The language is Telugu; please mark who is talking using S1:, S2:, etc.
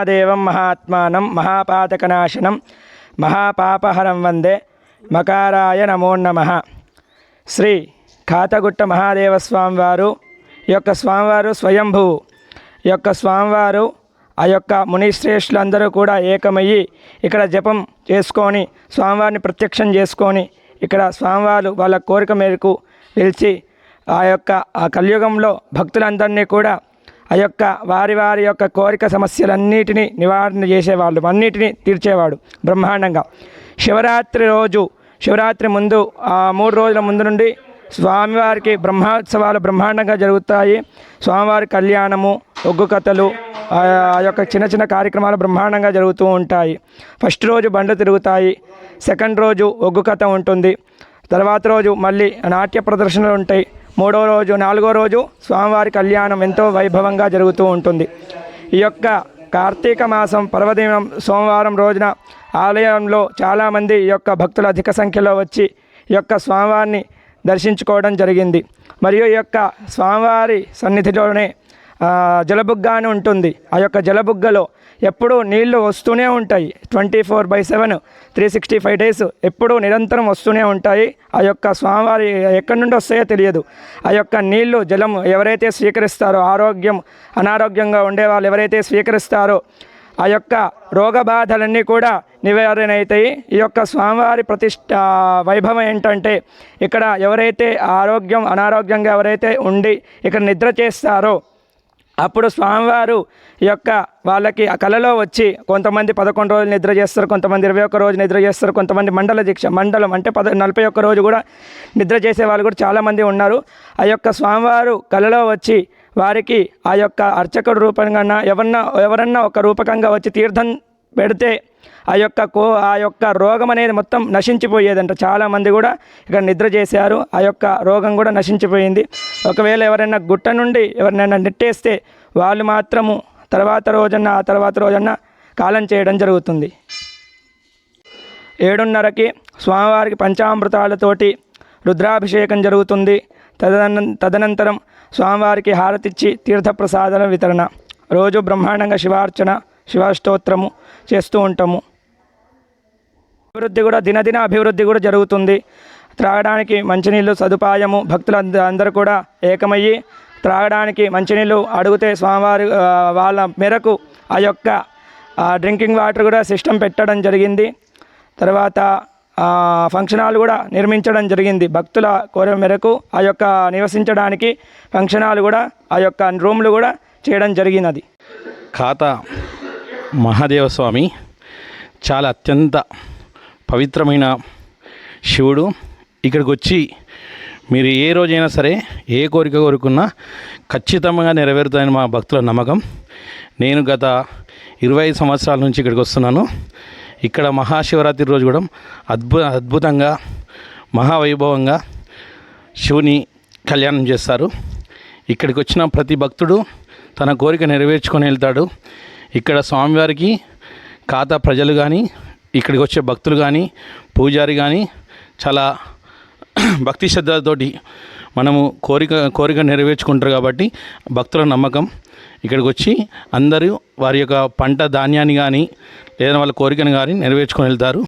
S1: మహాదేవం మహాత్మానం మహాపాతకనాశనం మహాపాపహరం వందే మకారాయ నమో నమః. శ్రీ ఖాతగుట్ట మహాదేవ స్వామివారు ఈ యొక్క స్వామివారు స్వయంభువు. ఈ యొక్క స్వామివారు ఆ యొక్క మునిశ్రేష్ఠులందరూ కూడా ఏకమయ్యి ఇక్కడ జపం చేసుకొని స్వామివారిని ప్రత్యక్షం చేసుకొని ఇక్కడ స్వామివారు వాళ్ళ కోరిక మేరకు పిలిచి ఆ కలియుగంలో భక్తులందరినీ కూడా ఆ యొక్క వారి యొక్క కోరిక సమస్యలన్నిటినీ నివారణ చేసేవాళ్ళు, అన్నిటినీ తీర్చేవాడు బ్రహ్మాండంగా. శివరాత్రి ముందు 3 రోజుల ముందు నుండి స్వామివారికి బ్రహ్మోత్సవాలు బ్రహ్మాండంగా జరుగుతాయి. స్వామివారి కళ్యాణము, ఒగ్గు కథలు, ఆ యొక్క చిన్న కార్యక్రమాలు బ్రహ్మాండంగా జరుగుతూ ఉంటాయి. ఫస్ట్ రోజు బండ్లు తిరుగుతాయి, సెకండ్ రోజు ఒగ్గు కథ ఉంటుంది, తర్వాత రోజు మళ్ళీ నాట్య ప్రదర్శనలు ఉంటాయి, 3వ రోజు 4వ రోజు స్వామివారి కళ్యాణం ఎంతో వైభవంగా జరుగుతూ ఉంటుంది. ఈ యొక్క కార్తీక మాసం పర్వదినం సోమవారం రోజున ఆలయంలో చాలామంది ఈ యొక్క భక్తులు అధిక సంఖ్యలో వచ్చి ఈ యొక్క స్వామివారిని దర్శించుకోవడం జరిగింది. మరియు ఈ యొక్క స్వామివారి సన్నిధిలోనే జలబుగ్గ అని ఉంటుంది. ఆ యొక్క జలబుగ్గలో ఎప్పుడూ నీళ్లు వస్తూనే ఉంటాయి. 24/7 365 days ఎప్పుడూ నిరంతరం వస్తూనే ఉంటాయి. ఆ యొక్క స్వామివారి ఎక్కడి నుండి వస్తాయో తెలియదు. ఆ యొక్క నీళ్లు జలం ఎవరైతే స్వీకరిస్తారో, అనారోగ్యంగా ఉండే వాళ్ళు ఎవరైతే స్వీకరిస్తారో ఆ యొక్క రోగ బాధలన్నీ కూడా నివారణ అవుతాయి. ఈ యొక్క స్వామివారి ప్రతిష్ట వైభవం ఏంటంటే, ఇక్కడ ఎవరైతే అనారోగ్యంగా ఎవరైతే ఉండి ఇక్కడ నిద్ర చేస్తారో అప్పుడు స్వామివారు ఈ యొక్క వాళ్ళకి ఆ కళలో వచ్చి కొంతమంది 11 రోజులు నిద్ర చేస్తారు, కొంతమంది 21 రోజు నిద్ర చేస్తారు, కొంతమంది మండలం అంటే 41 రోజు కూడా నిద్ర చేసే వాళ్ళు కూడా చాలామంది ఉన్నారు. ఆ యొక్క స్వామివారు కళలో వచ్చి వారికి ఆ యొక్క అర్చకుడు రూపంగా ఎవరన్నా ఒక రూపకంగా వచ్చి తీర్థం పెడితే ఆ యొక్క రోగం అనేది మొత్తం నశించిపోయేదంట. చాలామంది కూడా ఇక్కడ నిద్ర చేశారు, ఆ యొక్క రోగం కూడా నశించిపోయింది. ఒకవేళ ఎవరైనా గుట్ట నుండి ఎవరినైనా నెట్టేస్తే వాళ్ళు మాత్రము ఆ తర్వాత రోజన్న కాలం చేయడం జరుగుతుంది. 7:30కి స్వామివారికి పంచామృతాలతోటి రుద్రాభిషేకం జరుగుతుంది. తదనంతరం స్వామివారికి హారతిచ్చి తీర్థప్రసాదాల వితరణ. రోజు బ్రహ్మాండంగా శివార్చన, శివాష్టోత్రము చేస్తూ ఉంటాము. దినదిన అభివృద్ధి కూడా జరుగుతుంది. త్రాగడానికి మంచినీళ్ళు సదుపాయము, భక్తులు అందరూ కూడా ఏకమయ్యి త్రాగడానికి మంచినీళ్ళు అడిగితే స్వామివారి వాళ్ళ మేరకు ఆ యొక్క డ్రింకింగ్ వాటర్ కూడా సిస్టమ్ పెట్టడం జరిగింది. తర్వాత ఫంక్షన్ హాల్ కూడా నిర్మించడం జరిగింది. భక్తుల కోరిక మేరకు ఆ యొక్క నివసించడానికి ఫంక్షన్ హాల్ కూడా, ఆ యొక్క రూమ్లు కూడా చేయడం జరిగినది.
S2: ఖాతా మహాదేవస్వామి చాలా అత్యంత పవిత్రమైన శివుడు. ఇక్కడికి వచ్చి మీరు ఏ రోజైనా సరే ఏ కోరిక కోరుకున్నా ఖచ్చితంగా నెరవేరుతాయని మా భక్తుల నమ్మకం. నేను గత 25 సంవత్సరాల నుంచి ఇక్కడికి వస్తున్నాను. ఇక్కడ మహాశివరాత్రి రోజు కూడా అద్భుతంగా మహావైభవంగా శివుని కళ్యాణం చేస్తారు. ఇక్కడికి వచ్చిన ప్రతి భక్తుడు తన కోరిక నెరవేర్చుకొని వెళ్తాడు. ఇక్కడ స్వామివారికి ఖాతా ప్రజలు కానీ, ఇక్కడికి వచ్చే భక్తులు కానీ, పూజారి కానీ చాలా భక్తి శ్రద్ధలతోటి మనము కోరిక నెరవేర్చుకుంటారు. కాబట్టి భక్తుల నమ్మకం ఇక్కడికి వచ్చి అందరూ వారి యొక్క పంట ధాన్యాన్ని కానీ లేదా వాళ్ళ కోరికను కానీ నెరవేర్చుకొని వెళ్తారు.